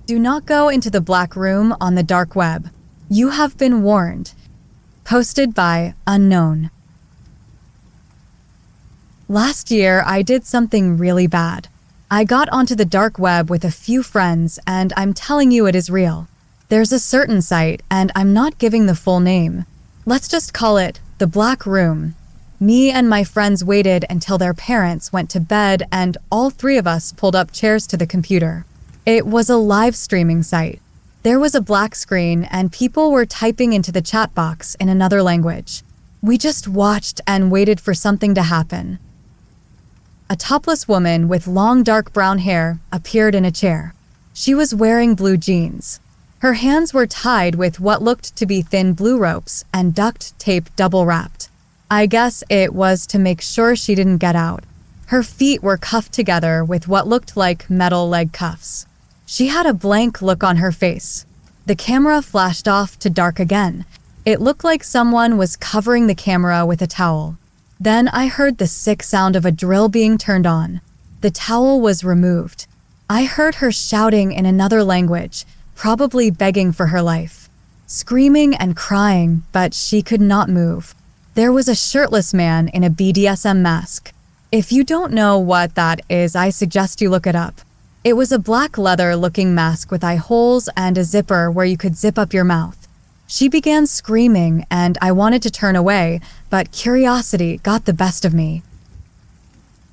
Do not go into the black room on the dark web. You have been warned. Posted by Unknown. Last year, I did something really bad. I got onto the dark web with a few friends, and I'm telling you it is real. There's a certain site, and I'm not giving the full name. Let's just call it the Black Room. Me and my friends waited until their parents went to bed, and all three of us pulled up chairs to the computer. It was a live streaming site. There was a black screen, and people were typing into the chat box in another language. We just watched and waited for something to happen. A topless woman with long dark brown hair appeared in a chair. She was wearing blue jeans. Her hands were tied with what looked to be thin blue ropes and duct tape double wrapped. I guess it was to make sure she didn't get out. Her feet were cuffed together with what looked like metal leg cuffs. She had a blank look on her face. The camera flashed off to dark again. It looked like someone was covering the camera with a towel. Then I heard the sick sound of a drill being turned on. The towel was removed. I heard her shouting in another language, probably begging for her life. Screaming and crying, but she could not move. There was a shirtless man in a BDSM mask. If you don't know what that is, I suggest you look it up. It was a black leather-looking mask with eye holes and a zipper where you could zip up your mouth. She began screaming, and I wanted to turn away, but curiosity got the best of me.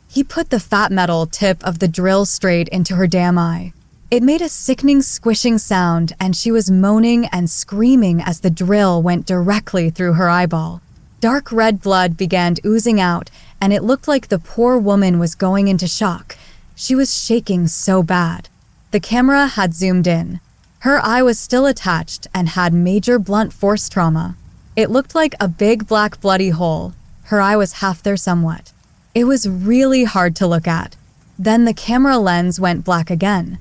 He put the fat metal tip of the drill straight into her damn eye. It made a sickening squishing sound, and she was moaning and screaming as the drill went directly through her eyeball. Dark red blood began oozing out, and it looked like the poor woman was going into shock. She was shaking so bad. The camera had zoomed in. Her eye was still attached and had major blunt force trauma. It looked like a big black bloody hole. Her eye was half there somewhat. It was really hard to look at. Then the camera lens went black again.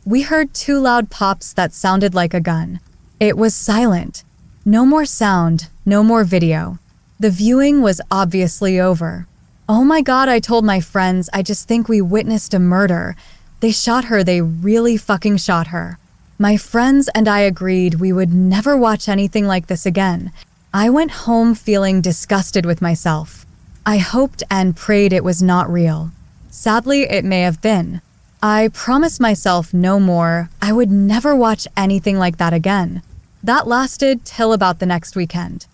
We heard two loud pops that sounded like a gun. It was silent. No more sound, no more video. The viewing was obviously over. Oh my God, I told my friends, I just think we witnessed a murder. They shot her, they really fucking shot her. My friends and I agreed we would never watch anything like this again. I went home feeling disgusted with myself. I hoped and prayed it was not real. Sadly, it may have been. I promised myself no more. I would never watch anything like that again. That lasted till about the next weekend.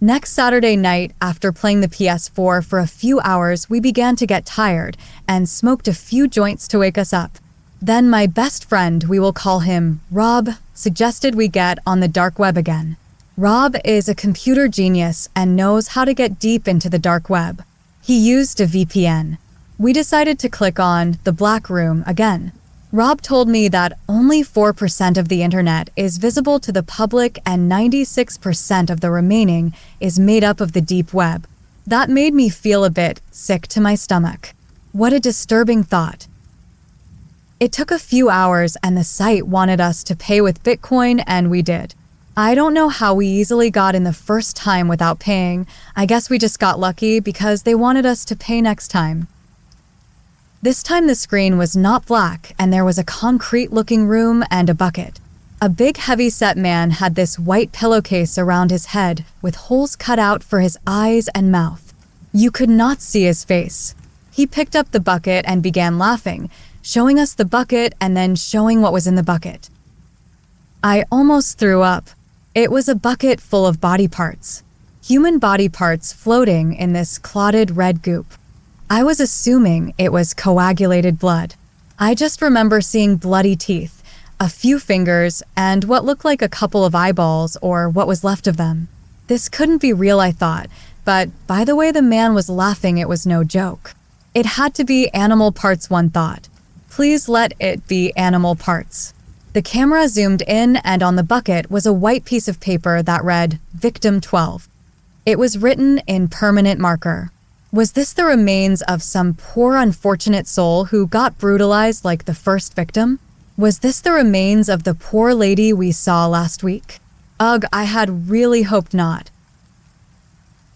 Next Saturday night, after playing the PS4 for a few hours, we began to get tired and smoked a few joints to wake us up. Then my best friend, we will call him Rob, suggested we get on the dark web again. Rob is a computer genius and knows how to get deep into the dark web. He used a VPN. We decided to click on the Black Room again. Rob told me that only 4% of the internet is visible to the public and 96% of the remaining is made up of the deep web. That made me feel a bit sick to my stomach. What a disturbing thought. It took a few hours and the site wanted us to pay with Bitcoin, and we did. I don't know how we easily got in the first time without paying. I guess we just got lucky because they wanted us to pay next time. This time the screen was not black and there was a concrete-looking room and a bucket. A big heavy-set man had this white pillowcase around his head with holes cut out for his eyes and mouth. You could not see his face. He picked up the bucket and began laughing, showing us the bucket and then showing what was in the bucket. I almost threw up. It was a bucket full of body parts. Human body parts floating in this clotted red goop. I was assuming it was coagulated blood. I just remember seeing bloody teeth, a few fingers, and what looked like a couple of eyeballs or what was left of them. This couldn't be real, I thought, but by the way the man was laughing, it was no joke. It had to be animal parts, one thought. Please let it be animal parts. The camera zoomed in, and on the bucket was a white piece of paper that read, Victim 12. It was written in permanent marker. Was this the remains of some poor unfortunate soul who got brutalized like the first victim? Was this the remains of the poor lady we saw last week? Ugh, I had really hoped not.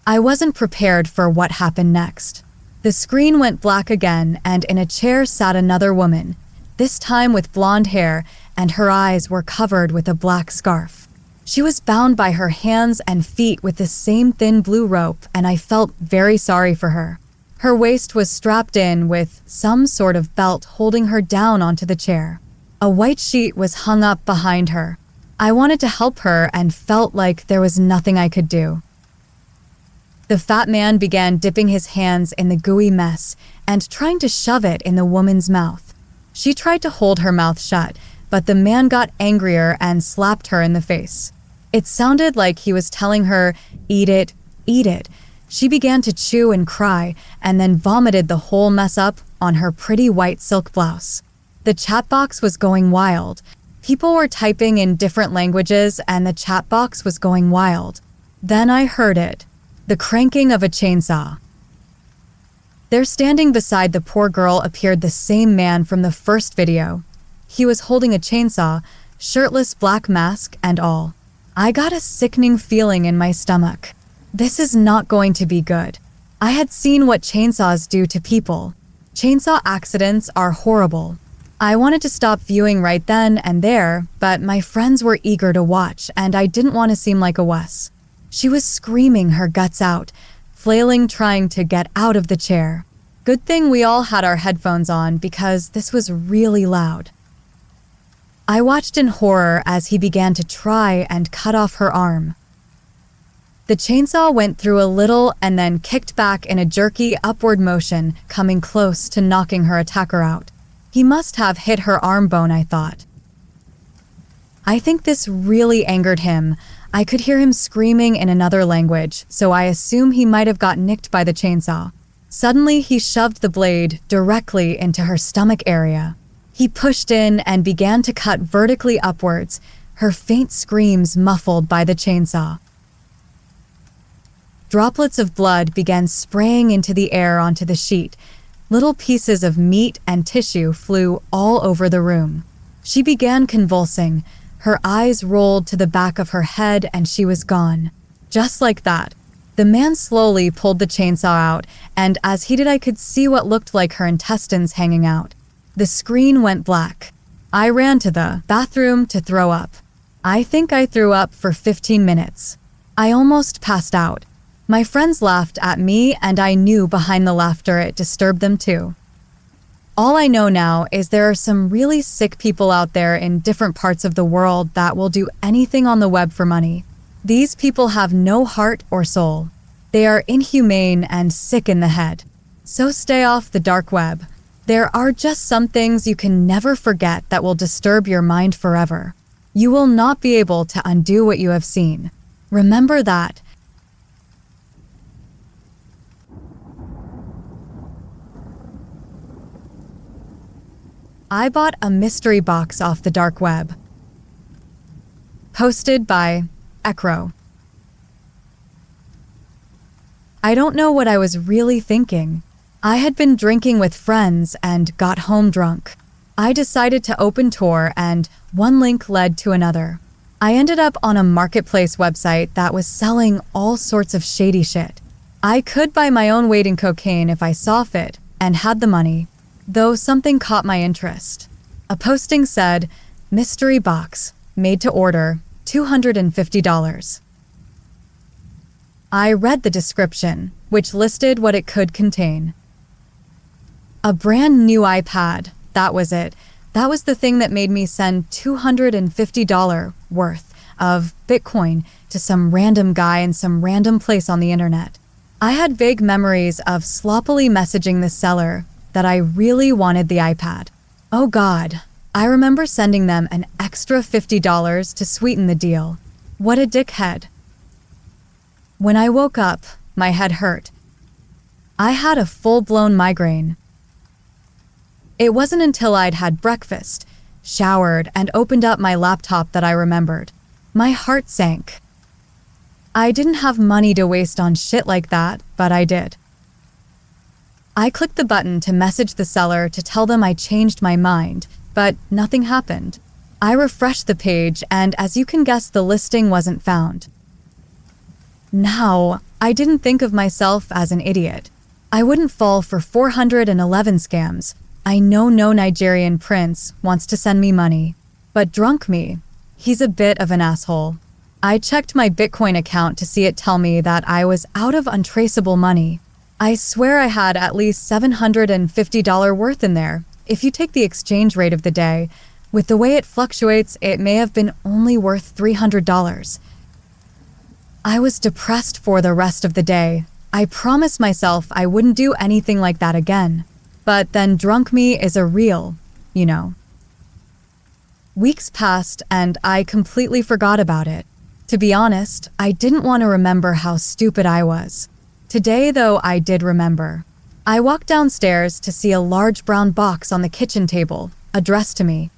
I wasn't prepared for what happened next. The screen went black again, and in a chair sat another woman. this time with blonde hair, and her eyes were covered with a black scarf. She was bound by her hands and feet with the same thin blue rope, and I felt very sorry for her. Her waist was strapped in with some sort of belt holding her down onto the chair. A white sheet was hung up behind her. I wanted to help her and felt like there was nothing I could do. The fat man began dipping his hands in the gooey mess and trying to shove it in the woman's mouth. She tried to hold her mouth shut, but the man got angrier and slapped her in the face. It sounded like he was telling her, "Eat it, eat it." She began to chew and cry, and then vomited the whole mess up on her pretty white silk blouse. The chat box was going wild. People were typing in different languages, and the chat box was going wild. Then I heard it. The cranking of a chainsaw. There standing beside the poor girl appeared the same man from the first video. He was holding a chainsaw, shirtless, black mask and all. I got a sickening feeling in my stomach. This is not going to be good. I had seen what chainsaws do to people. Chainsaw accidents are horrible. I wanted to stop viewing right then and there, but my friends were eager to watch, and I didn't want to seem like a wuss. She was screaming her guts out, flailing, trying to get out of the chair. Good thing we all had our headphones on because this was really loud. I watched in horror as he began to try and cut off her arm. The chainsaw went through a little and then kicked back in a jerky upward motion, coming close to knocking her attacker out. He must have hit her arm bone, I thought. I think this really angered him. I could hear him screaming in another language, so I assume he might have got nicked by the chainsaw. Suddenly, he shoved the blade directly into her stomach area. He pushed in and began to cut vertically upwards, her faint screams muffled by the chainsaw. Droplets of blood began spraying into the air onto the sheet. Little pieces of meat and tissue flew all over the room. She began convulsing. Her eyes rolled to the back of her head and she was gone. Just like that. The man slowly pulled the chainsaw out, and as he did, I could see what looked like her intestines hanging out. The screen went black. I ran to the bathroom to throw up. I think I threw up for 15 minutes. I almost passed out. My friends laughed at me, and I knew behind the laughter it disturbed them too. All I know now is there are some really sick people out there in different parts of the world that will do anything on the web for money. These people have no heart or soul. They are inhumane and sick in the head. So stay off the dark web. There are just some things you can never forget that will disturb your mind forever. You will not be able to undo what you have seen. Remember that. I bought a mystery box off the dark web. Posted by Ekro. I don't know what I was really thinking. I had been drinking with friends and got home drunk. I decided to open Tor, and one link led to another. I ended up on a marketplace website that was selling all sorts of shady shit. I could buy my own weight in cocaine if I saw fit and had the money, though something caught my interest. A posting said, "Mystery box, made to order, $250. I read the description, which listed what it could contain. A brand new iPad, that was it. That was the thing that made me send $250 worth of Bitcoin to some random guy in some random place on the internet. I had vague memories of sloppily messaging the seller that I really wanted the iPad. Oh God, I remember sending them an extra $50 to sweeten the deal. What a dickhead. When I woke up, my head hurt. I had a full-blown migraine. It wasn't until I'd had breakfast, showered, and opened up my laptop that I remembered. My heart sank. I didn't have money to waste on shit like that, but I did. I clicked the button to message the seller to tell them I changed my mind, but nothing happened. I refreshed the page, and as you can guess, the listing wasn't found. Now, I didn't think of myself as an idiot. I wouldn't fall for 411 scams, I know no Nigerian prince wants to send me money, but drunk me, he's a bit of an asshole. I checked my Bitcoin account to see it tell me that I was out of untraceable money. I swear I had at least $750 worth in there. If you take the exchange rate of the day, with the way it fluctuates, it may have been only worth $300. I was depressed for the rest of the day. I promised myself I wouldn't do anything like that again. But then drunk me is a real, you know. Weeks passed and I completely forgot about it. To be honest, I didn't want to remember how stupid I was. Today, though, I did remember. I walked downstairs to see a large brown box on the kitchen table, addressed to me.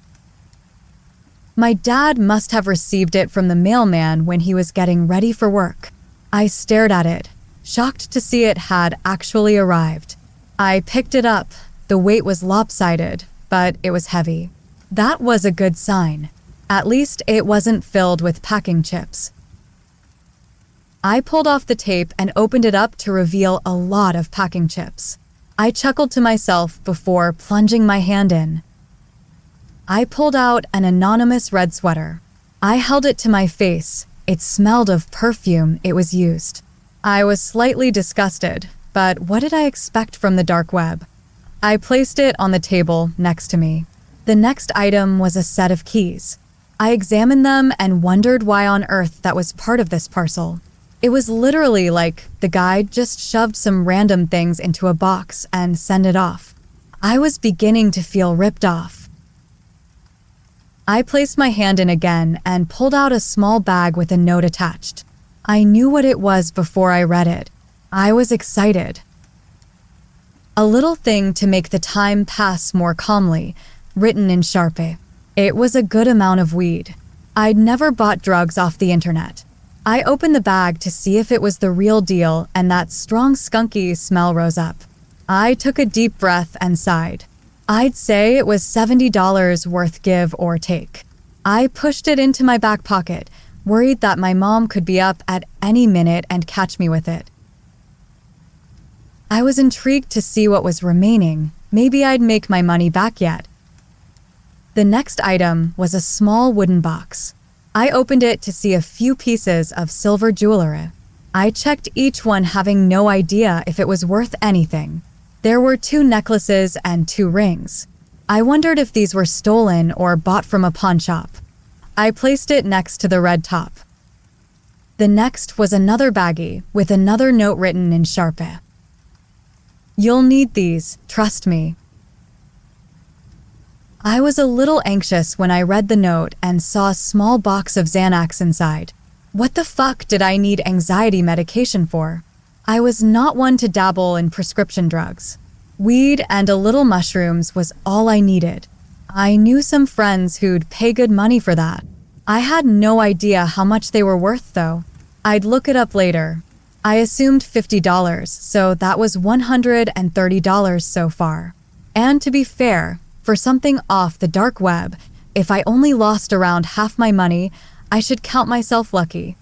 My dad must have received it from the mailman when he was getting ready for work. I stared at it, shocked to see it had actually arrived. I picked it up. The weight was lopsided, but it was heavy. That was a good sign. At least it wasn't filled with packing chips. I pulled off the tape and opened it up to reveal a lot of packing chips. I chuckled to myself before plunging my hand in. I pulled out an anonymous red sweater. I held it to my face. It smelled of perfume. It was used. I was slightly disgusted, but what did I expect from the dark web? I placed it on the table next to me. The next item was a set of keys. I examined them and wondered why on earth that was part of this parcel. It was literally like the guy just shoved some random things into a box and sent it off. I was beginning to feel ripped off. I placed my hand in again and pulled out a small bag with a note attached. I knew what it was before I read it. I was excited. A little thing to make the time pass more calmly, written in Sharpie. It was a good amount of weed. I'd never bought drugs off the internet. I opened the bag to see if it was the real deal, and that strong skunky smell rose up. I took a deep breath and sighed. I'd say it was $70 worth give or take. I pushed it into my back pocket, worried that my mom could be up at any minute and catch me with it. I was intrigued to see what was remaining. Maybe I'd make my money back yet. The next item was a small wooden box. I opened it to see a few pieces of silver jewelry. I checked each one, having no idea if it was worth anything. There were 2 necklaces and 2 rings. I wondered if these were stolen or bought from a pawn shop. I placed it next to the red top. The next was another baggie with another note written in Sharpie. "You'll need these, trust me." I was a little anxious when I read the note and saw a small box of Xanax inside. What the fuck did I need anxiety medication for? I was not one to dabble in prescription drugs. Weed and a little mushrooms was all I needed. I knew some friends who'd pay good money for that. I had no idea how much they were worth, though. I'd look it up later. I assumed $50, so that was $130 so far. And to be fair, for something off the dark web, if I only lost around half my money, I should count myself lucky.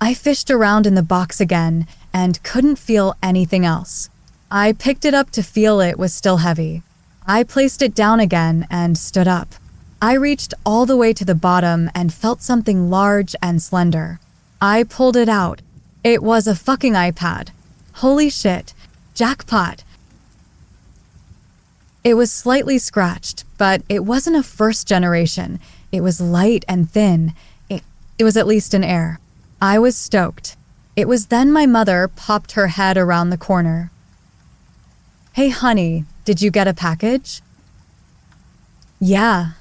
I fished around in the box again and couldn't feel anything else. I picked it up to feel it was still heavy. I placed it down again and stood up. I reached all the way to the bottom and felt something large and slender. I pulled it out. It was a fucking iPad. Holy shit. Jackpot. It was slightly scratched, but it wasn't a first generation. It was light and thin. It was at least an Air. I was stoked. It was then my mother popped her head around the corner. "Hey honey, did you get a package?" "Yeah,"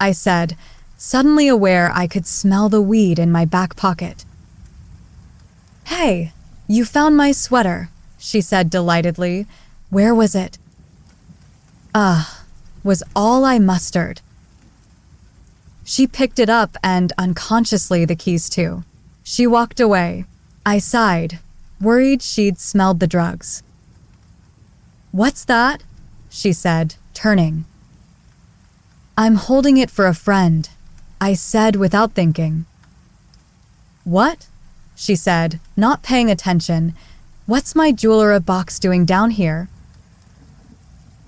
I said, suddenly aware I could smell the weed in my back pocket. "Hey, you found my sweater," she said delightedly. "Where was it?" Was all I mustered. She picked it up and unconsciously the keys too. She walked away. I sighed, worried she'd smelled the drugs. "What's that?" she said, turning. "I'm holding it for a friend," I said without thinking. "What?" she said, not paying attention. "What's my jewelry box doing down here?"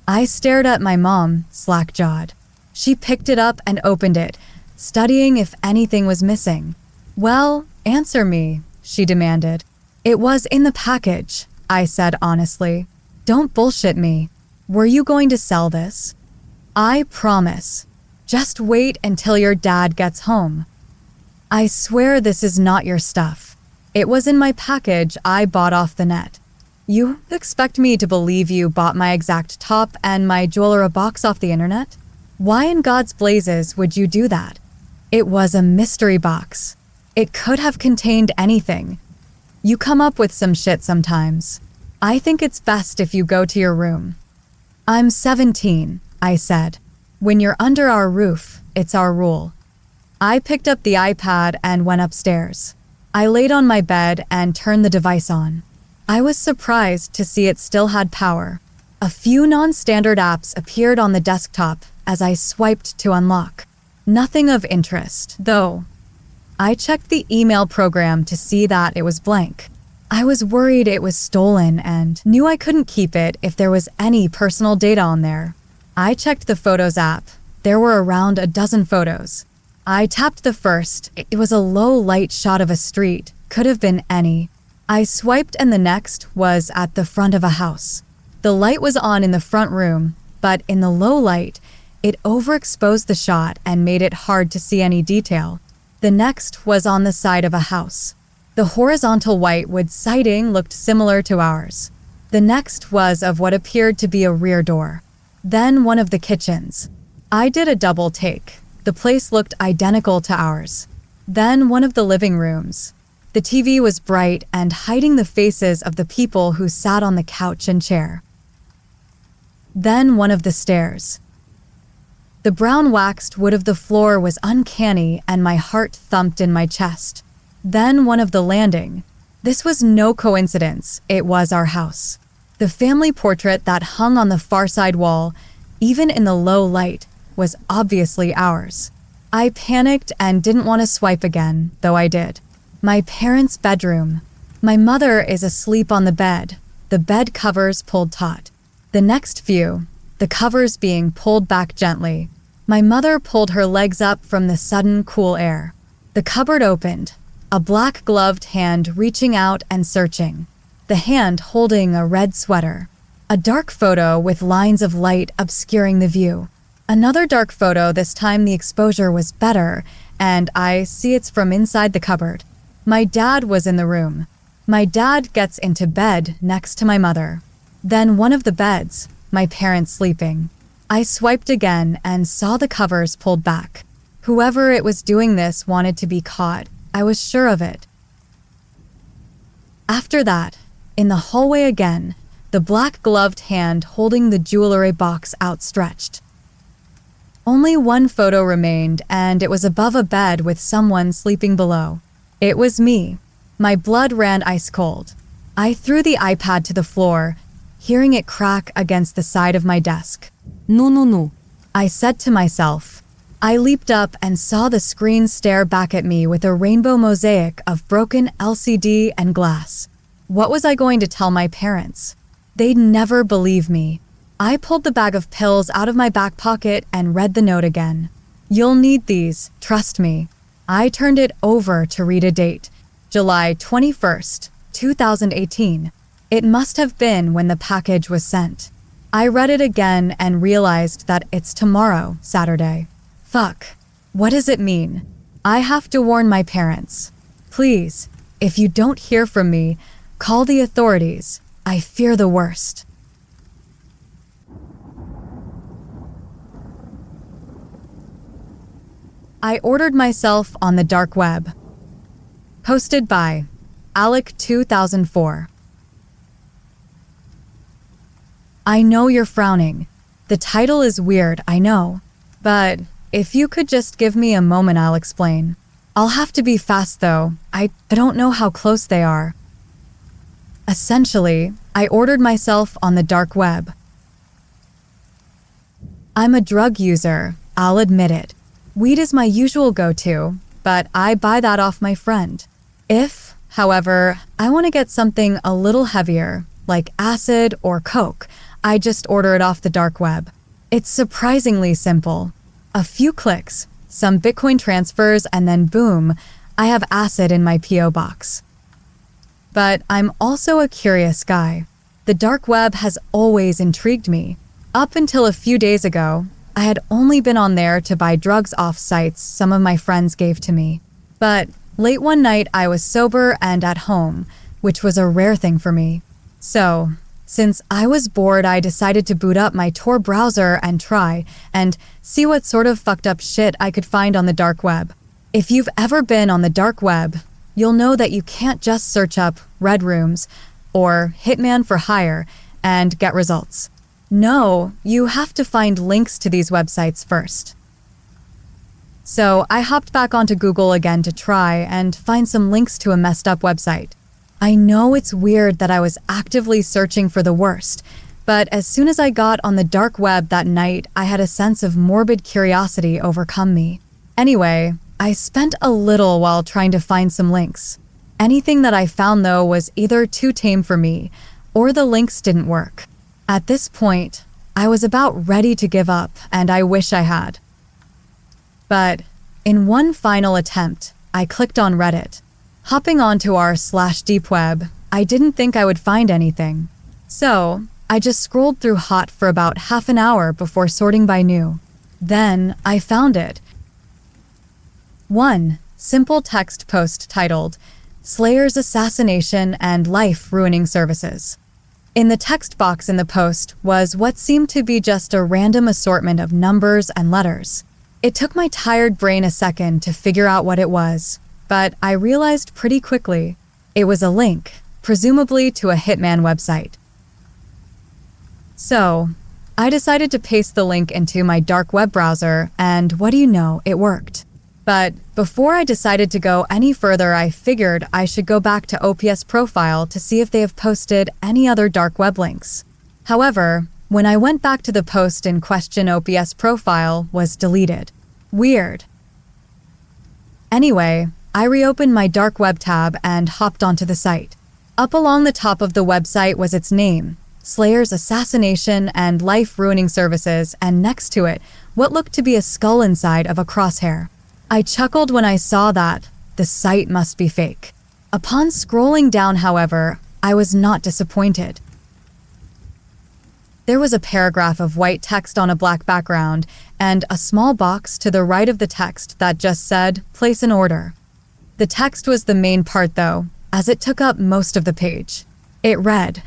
I stared at my mom, slack-jawed. She picked it up and opened it, studying if anything was missing. "Well, answer me," she demanded. "It was in the package," I said honestly. "Don't bullshit me. Were you going to sell this?" "I promise. Just wait until your dad gets home." "I swear this is not your stuff. It was in my package I bought off the net." "You expect me to believe you bought my exact top and my jewelry box off the internet? Why in God's blazes would you do that? It was a mystery box. It could have contained anything. You come up with some shit sometimes. I think it's best if you go to your room." "I'm 17, I said. "When you're under our roof, it's our rule." I picked up the iPad and went upstairs. I laid on my bed and turned the device on. I was surprised to see it still had power. A few non-standard apps appeared on the desktop as I swiped to unlock. Nothing of interest, though. I checked the email program to see that it was blank. I was worried it was stolen and knew I couldn't keep it if there was any personal data on there. I checked the Photos app. There were around a dozen photos. I tapped the first. It was a low-light shot of a street. Could have been any. I swiped and the next was at the front of a house. The light was on in the front room, but in the low light, it overexposed the shot and made it hard to see any detail. The next was on the side of a house. The horizontal whitewood siding looked similar to ours. The next was of what appeared to be a rear door. Then one of the kitchens. I did a double take. The place looked identical to ours. Then one of the living rooms. The TV was bright and hiding the faces of the people who sat on the couch and chair. Then one of the stairs. The brown waxed wood of the floor was uncanny and my heart thumped in my chest. Then one of the landing. This was no coincidence, it was our house. The family portrait that hung on the far side wall, even in the low light, was obviously ours. I panicked and didn't want to swipe again, though I did. My parents' bedroom. My mother is asleep on the bed, the bed covers pulled taut. The next view, the covers being pulled back gently. My mother pulled her legs up from the sudden cool air. The cupboard opened, a black-gloved hand reaching out and searching. The hand holding a red sweater. A dark photo with lines of light obscuring the view. Another dark photo, this time the exposure was better, and I see it's from inside the cupboard. My dad was in the room. My dad gets into bed next to my mother. Then one of the beds, my parents sleeping. I swiped again and saw the covers pulled back. Whoever it was doing this wanted to be caught. I was sure of it. After that, in the hallway again, the black-gloved hand holding the jewelry box outstretched. Only one photo remained, and it was above a bed with someone sleeping below. It was me. My blood ran ice cold. I threw the iPad to the floor, hearing it crack against the side of my desk. "No, no, no," I said to myself. I leaped up and saw the screen stare back at me with a rainbow mosaic of broken LCD and glass. What was I going to tell my parents? They'd never believe me. I pulled the bag of pills out of my back pocket and read the note again. "You'll need these, trust me." I turned it over to read a date. July 21st, 2018. It must have been when the package was sent. I read it again and realized that it's tomorrow, Saturday. Fuck. What does it mean? I have to warn my parents. Please, if you don't hear from me, call the authorities. I fear the worst. I ordered myself on the dark web. Posted by Alec 2004. I know you're frowning. The title is weird, I know. But if you could just give me a moment, I'll explain. I'll have to be fast though. I don't know how close they are. Essentially, I ordered myself on the dark web. I'm a drug user, I'll admit it. Weed is my usual go-to, but I buy that off my friend. If, however, I want to get something a little heavier, like acid or coke, I just order it off the dark web. It's surprisingly simple. A few clicks, some Bitcoin transfers, and then boom, I have acid in my P.O. box. But I'm also a curious guy. The dark web has always intrigued me. Up until a few days ago, I had only been on there to buy drugs off sites some of my friends gave to me. But late one night, I was sober and at home, which was a rare thing for me. So, since I was bored, I decided to boot up my Tor browser and try and see what sort of fucked up shit I could find on the dark web. If you've ever been on the dark web, you'll know that you can't just search up red rooms or Hitman for hire and get results. No, you have to find links to these websites first. So I hopped back onto Google again to try and find some links to a messed up website. I know it's weird that I was actively searching for the worst, but as soon as I got on the dark web that night, I had a sense of morbid curiosity overcome me. Anyway, I spent a little while trying to find some links. Anything that I found, though, was either too tame for me, or the links didn't work. At this point, I was about ready to give up, and I wish I had. But in one final attempt, I clicked on Reddit. Hopping onto r/deep web, I didn't think I would find anything. So, I just scrolled through hot for about half an hour before sorting by new. Then, I found it. One simple text post titled, "Slayer's Assassination and Life-Ruining Services." In the text box in the post was what seemed to be just a random assortment of numbers and letters. It took my tired brain a second to figure out what it was, but I realized pretty quickly it was a link, presumably to a Hitman website. So, I decided to paste the link into my dark web browser, and what do you know, it worked. But before I decided to go any further, I figured I should go back to OPS Profile to see if they have posted any other dark web links. However, when I went back to the post in question, OPS Profile was deleted. Weird. Anyway, I reopened my dark web tab and hopped onto the site. Up along the top of the website was its name, Slayer's Assassination and Life-Ruining Services, and next to it, what looked to be a skull inside of a crosshair. I chuckled when I saw that. The site must be fake. Upon scrolling down, however, I was not disappointed. There was a paragraph of white text on a black background and a small box to the right of the text that just said, "Place an order." The text was the main part, though, as it took up most of the page. It read,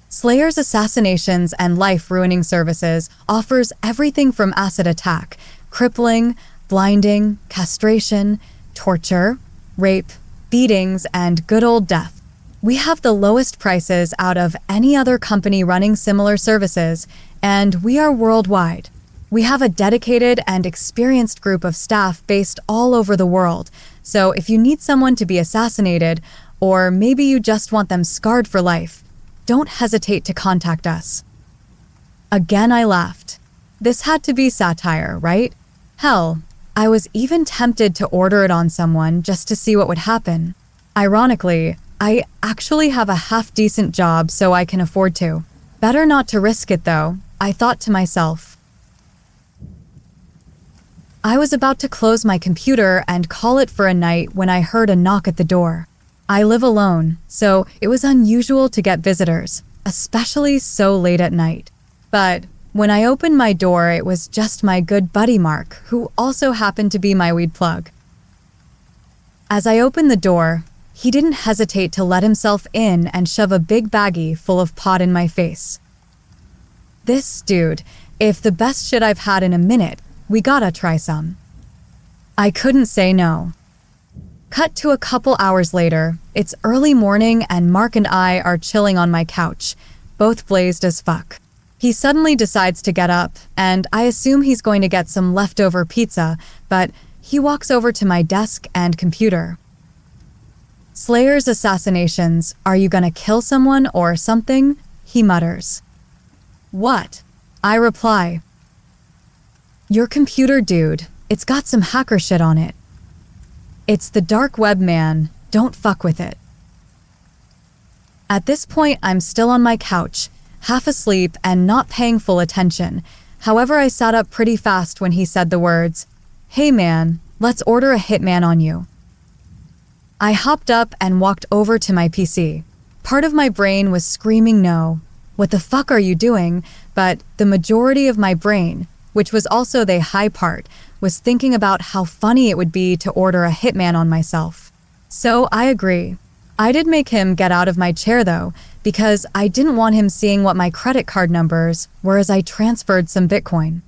"Slayer's Assassinations and Life-Ruining Services offers everything from acid attack, crippling, blinding, castration, torture, rape, beatings, and good old death. We have the lowest prices out of any other company running similar services, and we are worldwide. We have a dedicated and experienced group of staff based all over the world, so if you need someone to be assassinated, or maybe you just want them scarred for life, don't hesitate to contact us." Again, I laughed. This had to be satire, right? Hell, I was even tempted to order it on someone just to see what would happen. Ironically, I actually have a half-decent job, so I can afford to. Better not to risk it, though, I thought to myself. I was about to close my computer and call it for a night when I heard a knock at the door. I live alone, so it was unusual to get visitors, especially so late at night. But when I opened my door, it was just my good buddy Mark, who also happened to be my weed plug. As I opened the door, he didn't hesitate to let himself in and shove a big baggie full of pot in my face. This dude, if the best shit I've had in a minute, we gotta try some. I couldn't say no. Cut to a couple hours later, it's early morning and Mark and I are chilling on my couch, both blazed as fuck. He suddenly decides to get up, and I assume he's going to get some leftover pizza, but he walks over to my desk and computer. "Slayer's Assassinations, are you gonna kill someone or something?" he mutters. "What?" I reply. "Your computer, dude. It's got some hacker shit on it. It's the dark web, man. Don't fuck with it." At this point, I'm still on my couch, half asleep and not paying full attention. However, I sat up pretty fast when he said the words, "Hey man, let's order a Hitman on you." I hopped up and walked over to my PC. Part of my brain was screaming no. What the fuck are you doing? But the majority of my brain, which was also the high part, was thinking about how funny it would be to order a hitman on myself. So I agree. I did make him get out of my chair though, because I didn't want him seeing what my credit card numbers were as I transferred some Bitcoin.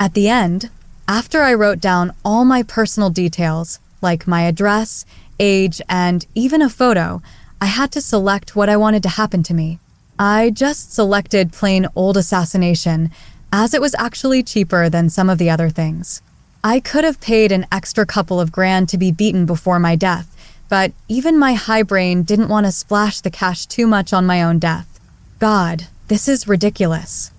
At the end, after I wrote down all my personal details, like my address, age, and even a photo, I had to select what I wanted to happen to me. I just selected plain old assassination, as it was actually cheaper than some of the other things. I could have paid an extra couple of grand to be beaten before my death, but even my high brain didn't want to splash the cash too much on my own death. God, this is ridiculous.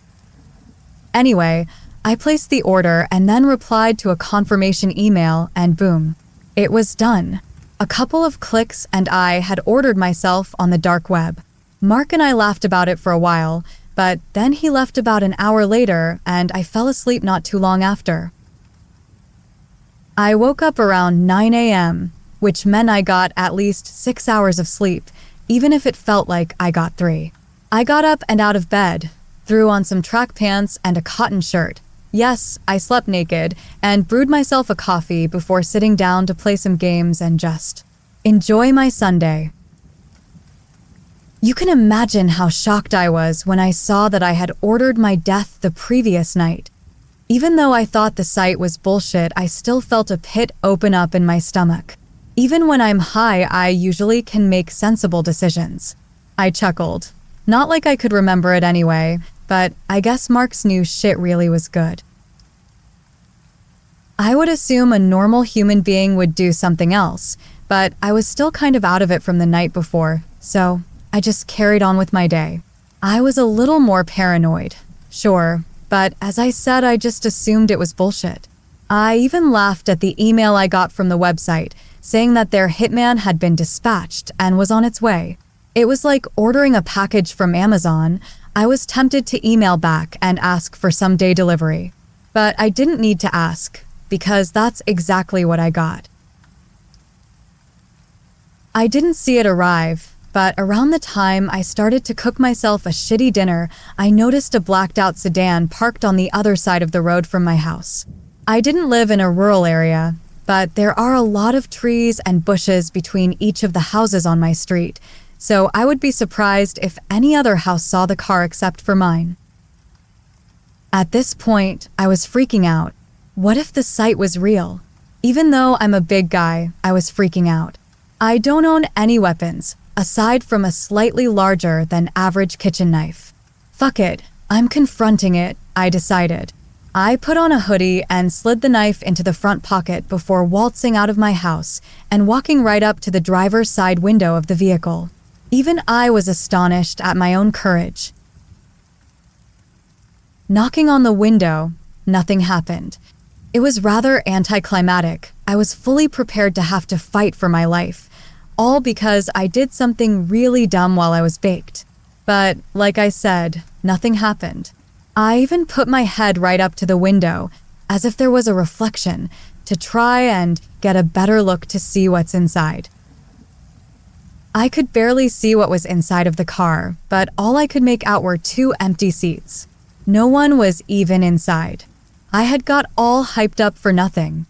Anyway, I placed the order and then replied to a confirmation email, and boom, it was done. A couple of clicks and I had ordered myself on the dark web. Mark and I laughed about it for a while, but then he left about an hour later and I fell asleep not too long after. I woke up around 9 a.m., which meant I got at least 6 hours of sleep, even if it felt like I got 3. I got up and out of bed, threw on some track pants and a cotton shirt. Yes, I slept naked and brewed myself a coffee before sitting down to play some games and just enjoy my Sunday. You can imagine how shocked I was when I saw that I had ordered my death the previous night. Even though I thought the site was bullshit, I still felt a pit open up in my stomach. Even when I'm high, I usually can make sensible decisions. I chuckled. Not like I could remember it anyway, but I guess Mark's new shit really was good. I would assume a normal human being would do something else, but I was still kind of out of it from the night before, so I just carried on with my day. I was a little more paranoid, sure, but as I said, I just assumed it was bullshit. I even laughed at the email I got from the website, saying that their hitman had been dispatched and was on its way. It was like ordering a package from Amazon. I was tempted to email back and ask for some-day delivery, but I didn't need to ask, because that's exactly what I got. I didn't see it arrive, but around the time I started to cook myself a shitty dinner, I noticed a blacked-out sedan parked on the other side of the road from my house. I didn't live in a rural area, but there are a lot of trees and bushes between each of the houses on my street, so I would be surprised if any other house saw the car except for mine. At this point, I was freaking out. What if the site was real? Even though I'm a big guy, I was freaking out. I don't own any weapons, aside from a slightly larger than average kitchen knife. Fuck it, I'm confronting it, I decided. I put on a hoodie and slid the knife into the front pocket before waltzing out of my house and walking right up to the driver's side window of the vehicle. Even I was astonished at my own courage. Knocking on the window, nothing happened. It was rather anticlimactic. I was fully prepared to have to fight for my life, all because I did something really dumb while I was baked. But, like I said, nothing happened. I even put my head right up to the window, as if there was a reflection, to try and get a better look to see what's inside. I could barely see what was inside of the car, but all I could make out were 2 empty seats. No one was even inside. I had got all hyped up for nothing.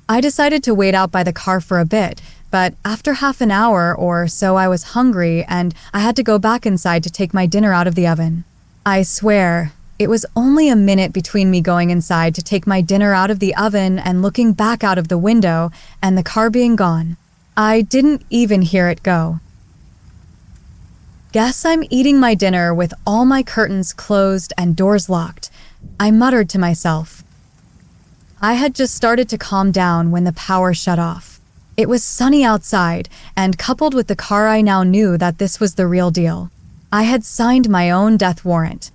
I decided to wait out by the car for a bit, but after half an hour or so I was hungry and I had to go back inside to take my dinner out of the oven. I swear, it was only a minute between me going inside to take my dinner out of the oven and looking back out of the window and the car being gone. I didn't even hear it go. Guess I'm eating my dinner with all my curtains closed and doors locked. I muttered to myself. I had just started to calm down when the power shut off. It was sunny outside, and coupled with the car, I now knew that this was the real deal. I had signed my own death warrant.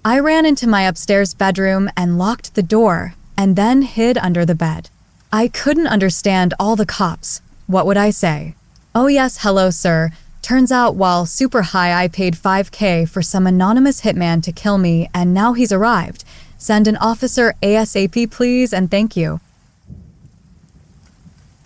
I ran into my upstairs bedroom and locked the door, and then hid under the bed. I couldn't understand all the cops. What would I say? Oh yes, hello sir. Turns out while super high, I paid $5K for some anonymous hitman to kill me, and now he's arrived. Send an officer ASAP, please, and thank you.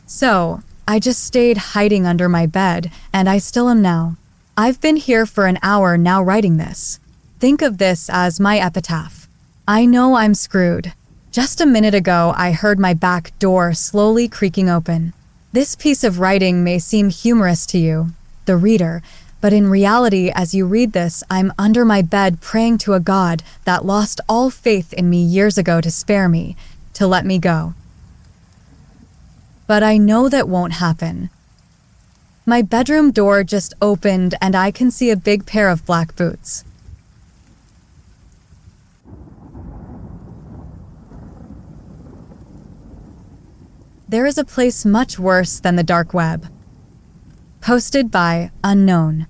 So, I just stayed hiding under my bed, and I still am now. I've been here for an hour now writing this. Think of this as my epitaph. I know I'm screwed. Just a minute ago, I heard my back door slowly creaking open. This piece of writing may seem humorous to you, the reader, but in reality, as you read this, I'm under my bed praying to a God that lost all faith in me years ago to spare me, to let me go. But I know that won't happen. My bedroom door just opened and I can see a big pair of black boots. There is a place much worse than the dark web. Posted by Unknown.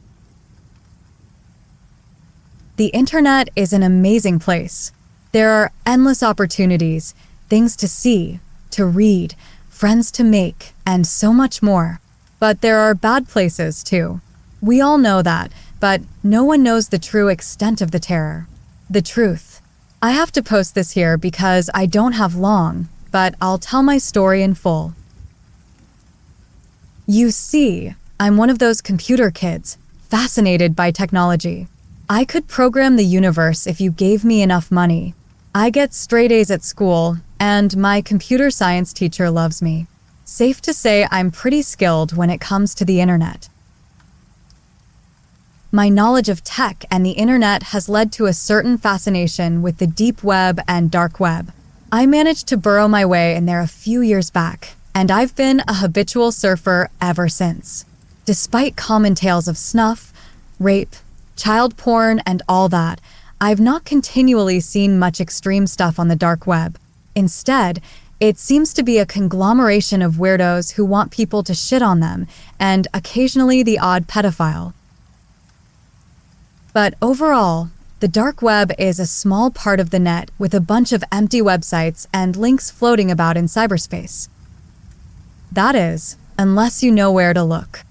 The internet is an amazing place. There are endless opportunities, things to see, to read, friends to make, and so much more. But there are bad places too. We all know that, but no one knows the true extent of the terror. The truth. I have to post this here because I don't have long, but I'll tell my story in full. You see, I'm one of those computer kids, fascinated by technology. I could program the universe if you gave me enough money. I get straight A's at school, and my computer science teacher loves me. Safe to say I'm pretty skilled when it comes to the internet. My knowledge of tech and the internet has led to a certain fascination with the deep web and dark web. I managed to burrow my way in there a few years back, and I've been a habitual surfer ever since. Despite common tales of snuff, rape, child porn, and all that, I've not continually seen much extreme stuff on the dark web. Instead, it seems to be a conglomeration of weirdos who want people to shit on them, and occasionally the odd pedophile. But overall, the dark web is a small part of the net with a bunch of empty websites and links floating about in cyberspace. That is, unless you know where to look.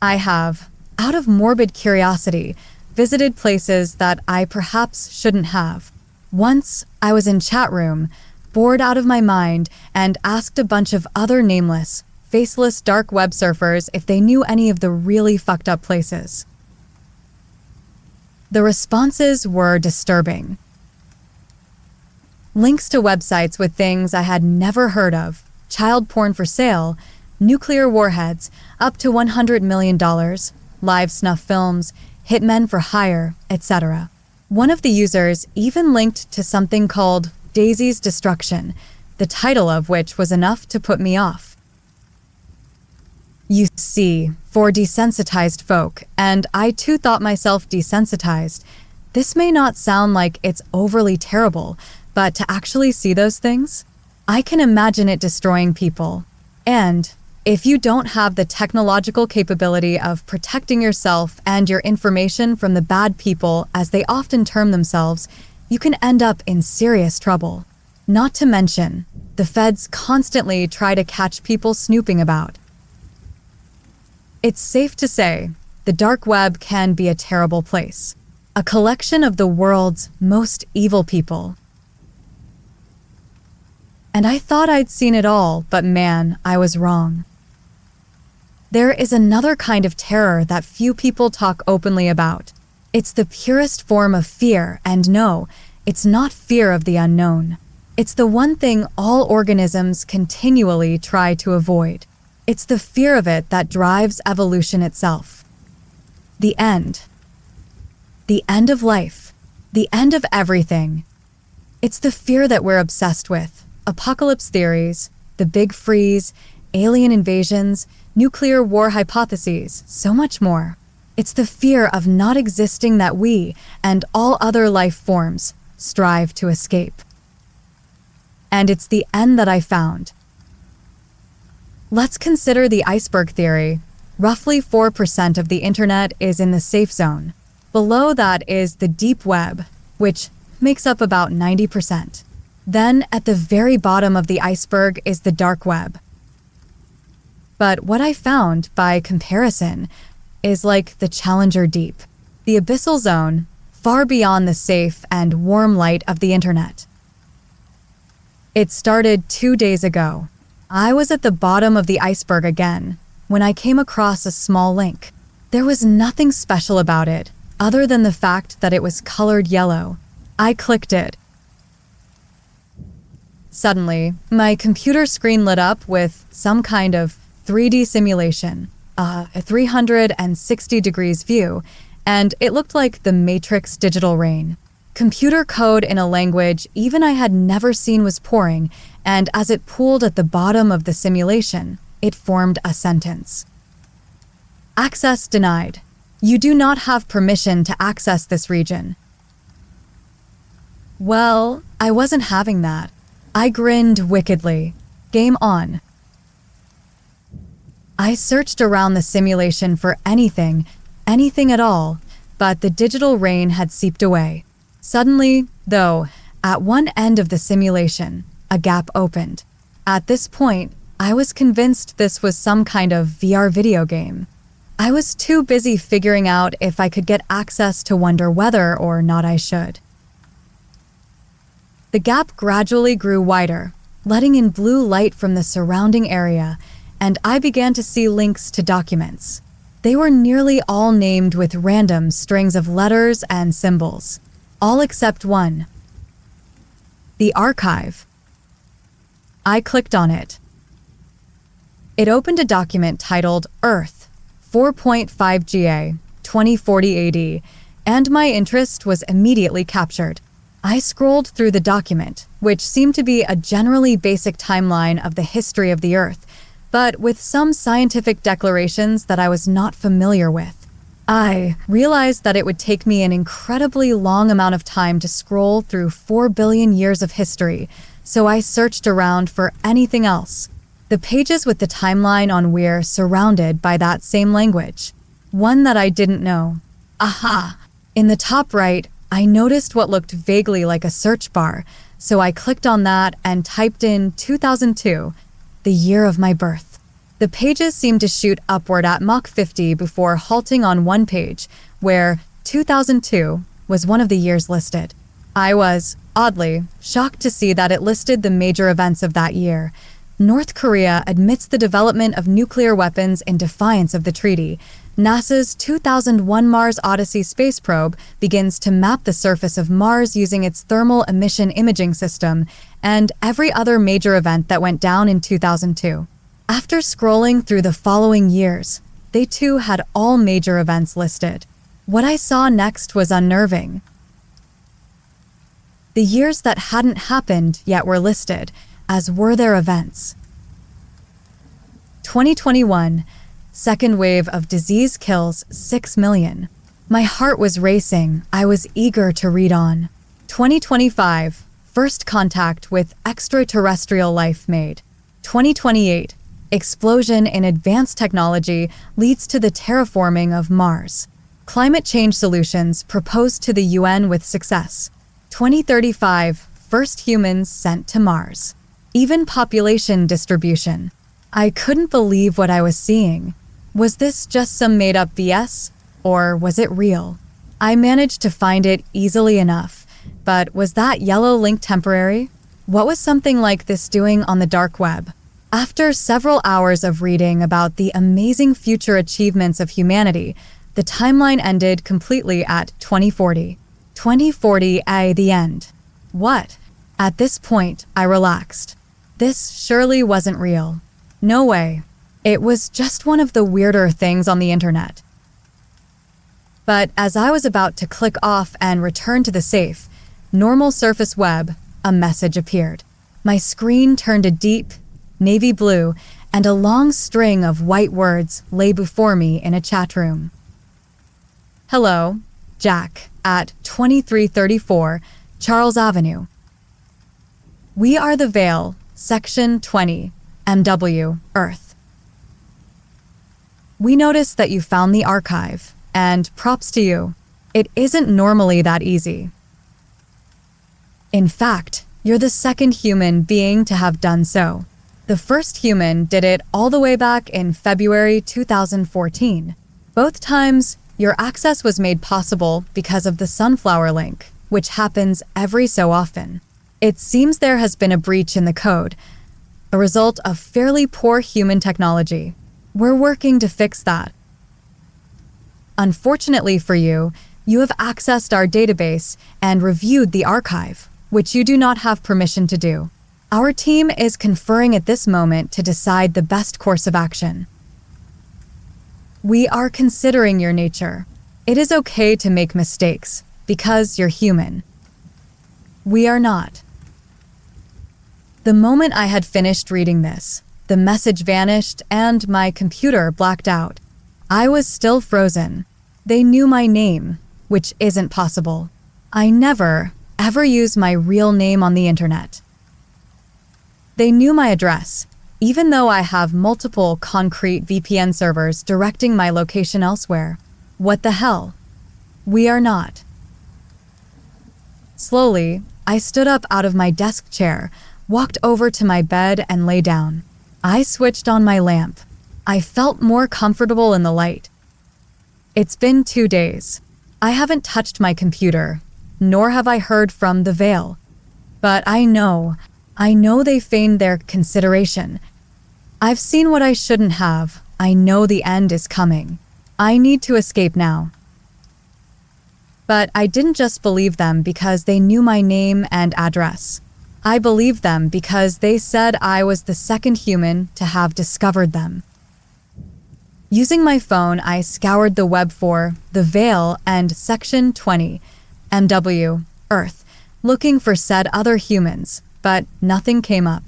I have, out of morbid curiosity, visited places that I perhaps shouldn't have. Once, I was in chat room, bored out of my mind, and asked a bunch of other nameless, faceless dark web surfers if they knew any of the really fucked up places. The responses were disturbing. Links to websites with things I had never heard of, child porn for sale, nuclear warheads, up to $100 million, live snuff films, hitmen for hire, etc. One of the users even linked to something called Daisy's Destruction, the title of which was enough to put me off. You see, for desensitized folk, and I too thought myself desensitized, this may not sound like it's overly terrible, but to actually see those things, I can imagine it destroying people. And if you don't have the technological capability of protecting yourself and your information from the bad people, as they often term themselves, you can end up in serious trouble. Not to mention, the feds constantly try to catch people snooping about. It's safe to say, the dark web can be a terrible place. A collection of the world's most evil people. And I thought I'd seen it all, but man, I was wrong. There is another kind of terror that few people talk openly about. It's the purest form of fear, and no, it's not fear of the unknown. It's the one thing all organisms continually try to avoid. It's the fear of it that drives evolution itself. The end. The end of life. The end of everything. It's the fear that we're obsessed with. Apocalypse theories, the big freeze, alien invasions, nuclear war hypotheses, so much more. It's the fear of not existing that we, and all other life forms, strive to escape. And it's the end that I found. Let's consider the iceberg theory. Roughly 4% of the internet is in the safe zone. Below that is the deep web, which makes up about 90%. Then, at the very bottom of the iceberg is the dark web. But what I found, by comparison, is like the Challenger Deep, the abyssal zone, far beyond the safe and warm light of the internet. It started 2 days ago. I was at the bottom of the iceberg again when I came across a small link. There was nothing special about it, other than the fact that it was colored yellow. I clicked it. Suddenly, my computer screen lit up with some kind of 3D simulation, a 360 degrees view, and it looked like the Matrix digital rain. Computer code in a language even I had never seen was pouring, and as it pooled at the bottom of the simulation, it formed a sentence. Access denied. You do not have permission to access this region. Well, I wasn't having that. I grinned wickedly. Game on. I searched around the simulation for anything at all, but the digital rain had seeped away. Suddenly, though, at one end of the simulation, a gap opened. At this point, I was convinced this was some kind of VR video game. I was too busy figuring out if I could get access to wonder whether or not I should. The gap gradually grew wider, letting in blue light from the surrounding area, and I began to see links to documents. They were nearly all named with random strings of letters and symbols, all except one. The archive. I clicked on it. It opened a document titled Earth 4.5 GA 2040 AD, and my interest was immediately captured. I scrolled through the document, which seemed to be a generally basic timeline of the history of the Earth, but with some scientific declarations that I was not familiar with. I realized that it would take me an incredibly long amount of time to scroll through 4 billion years of history, so I searched around for anything else. The pages with the timeline on were surrounded by that same language, one that I didn't know. Aha! In the top right, I noticed what looked vaguely like a search bar, so I clicked on that and typed in 2002, the year of my birth. The pages seemed to shoot upward at Mach 50 before halting on one page, where 2002 was one of the years listed. I was, oddly, shocked to see that it listed the major events of that year. North Korea admits the development of nuclear weapons in defiance of the treaty. NASA's 2001 Mars Odyssey space probe begins to map the surface of Mars using its thermal emission imaging system, and every other major event that went down in 2002. After scrolling through the following years, they too had all major events listed. What I saw next was unnerving. The years that hadn't happened yet were listed, as were their events. 2021, second wave of disease kills 6 million. My heart was racing. I was eager to read on. 2025, first contact with extraterrestrial life made. 2028, explosion in advanced technology leads to the terraforming of Mars. Climate change solutions proposed to the UN with success. 2035, first humans sent to Mars. Even population distribution. I couldn't believe what I was seeing. Was this just some made-up BS, or was it real? I managed to find it easily enough, but was that yellow link temporary? What was something like this doing on the dark web? After several hours of reading about the amazing future achievements of humanity, the timeline ended completely at 2040. 2040 the end. What? At this point, I relaxed. This surely wasn't real. No way. It was just one of the weirder things on the internet. But as I was about to click off and return to the safe, normal surface web, a message appeared. My screen turned a deep navy blue, and a long string of white words lay before me in a chat room. Hello, Jack, at 2334 Charles Avenue. We are the Veil, Section 20, MW, Earth. We noticed that you found the archive, and props to you. It isn't normally that easy. In fact, you're the second human being to have done so. The first human did it all the way back in February 2014. Both times, your access was made possible because of the sunflower link, which happens every so often. It seems there has been a breach in the code, a result of fairly poor human technology. We're working to fix that. Unfortunately for you, you have accessed our database and reviewed the archive, which you do not have permission to do. Our team is conferring at this moment to decide the best course of action. We are considering your nature. It is okay to make mistakes because you're human. We are not. The moment I had finished reading this, the message vanished and my computer blacked out. I was still frozen. They knew my name, which isn't possible. I never, ever use my real name on the internet. They knew my address, even though I have multiple concrete VPN servers directing my location elsewhere. What the hell? We are not. Slowly, I stood up out of my desk chair, walked over to my bed and lay down. I switched on my lamp. I felt more comfortable in the light. It's been 2 days. I haven't touched my computer, nor have I heard from the Veil. But I know they feigned their consideration. I've seen what I shouldn't have. I know the end is coming. I need to escape now. But I didn't just believe them because they knew my name and address. I believed them because they said I was the second human to have discovered them. Using my phone, I scoured the web for The Veil and Section 20, MW, Earth, looking for said other humans, but nothing came up.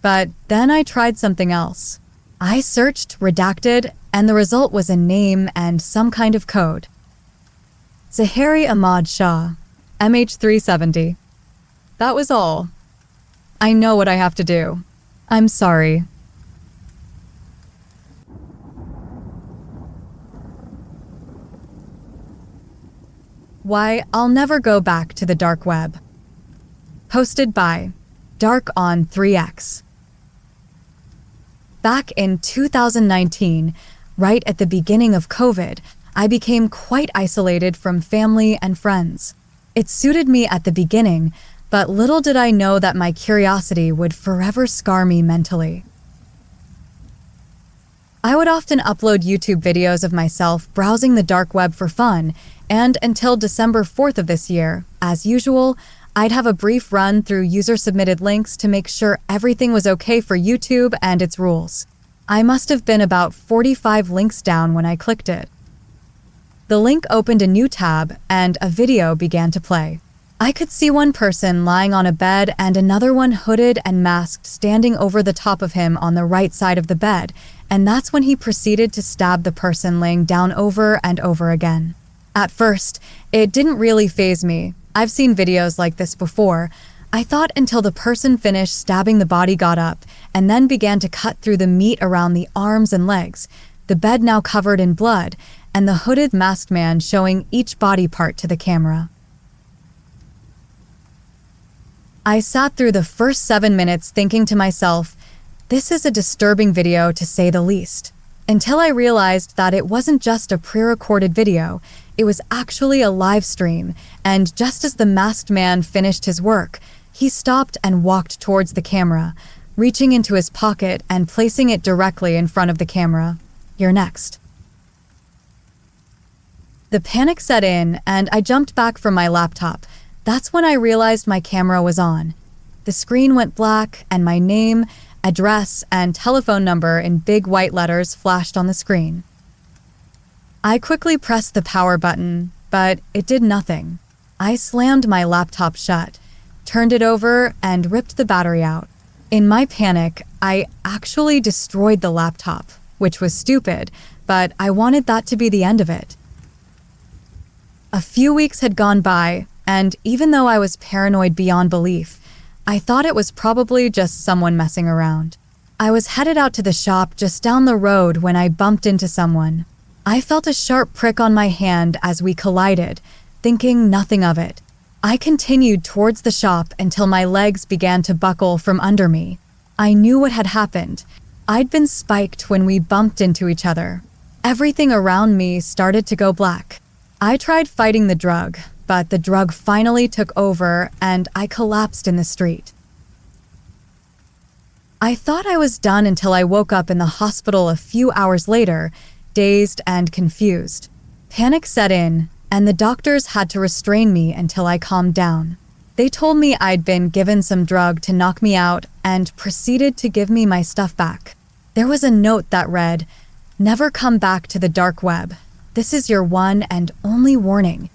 But then I tried something else. I searched redacted, and the result was a name and some kind of code. Zahari Ahmad Shah, MH370. That was all. I know what I have to do. I'm sorry. Why I'll never go back to the dark web. Posted by Dark on 3X. Back in 2019, right at the beginning of COVID, I became quite isolated from family and friends. It suited me at the beginning, but little did I know that my curiosity would forever scar me mentally. I would often upload YouTube videos of myself browsing the dark web for fun, and until December 4th of this year, as usual, I'd have a brief run through user-submitted links to make sure everything was okay for YouTube and its rules. I must have been about 45 links down when I clicked it. The link opened a new tab, and a video began to play. I could see one person lying on a bed and another one hooded and masked standing over the top of him on the right side of the bed, and that's when he proceeded to stab the person laying down over and over again. At first, it didn't really faze me. I've seen videos like this before. I thought until the person finished stabbing the body got up and then began to cut through the meat around the arms and legs, the bed now covered in blood, and the hooded masked man showing each body part to the camera. I sat through the first 7 minutes thinking to myself, this is a disturbing video to say the least, until I realized that it wasn't just a pre-recorded video, it was actually a live stream, and just as the masked man finished his work, he stopped and walked towards the camera, reaching into his pocket and placing it directly in front of the camera. You're next. The panic set in, and I jumped back from my laptop. That's when I realized my camera was on. The screen went black, and my name, address, and telephone number in big white letters flashed on the screen. I quickly pressed the power button, but it did nothing. I slammed my laptop shut, turned it over, and ripped the battery out. In my panic, I actually destroyed the laptop, which was stupid, but I wanted that to be the end of it. A few weeks had gone by, and even though I was paranoid beyond belief, I thought it was probably just someone messing around. I was headed out to the shop just down the road when I bumped into someone. I felt a sharp prick on my hand as we collided, thinking nothing of it. I continued towards the shop until my legs began to buckle from under me. I knew what had happened. I'd been spiked when we bumped into each other. Everything around me started to go black. I tried fighting the drug, but the drug finally took over and I collapsed in the street. I thought I was done until I woke up in the hospital a few hours later, dazed and confused. Panic set in, and the doctors had to restrain me until I calmed down. They told me I'd been given some drug to knock me out and proceeded to give me my stuff back. There was a note that read, "Never come back to the dark web. This is your one and only warning.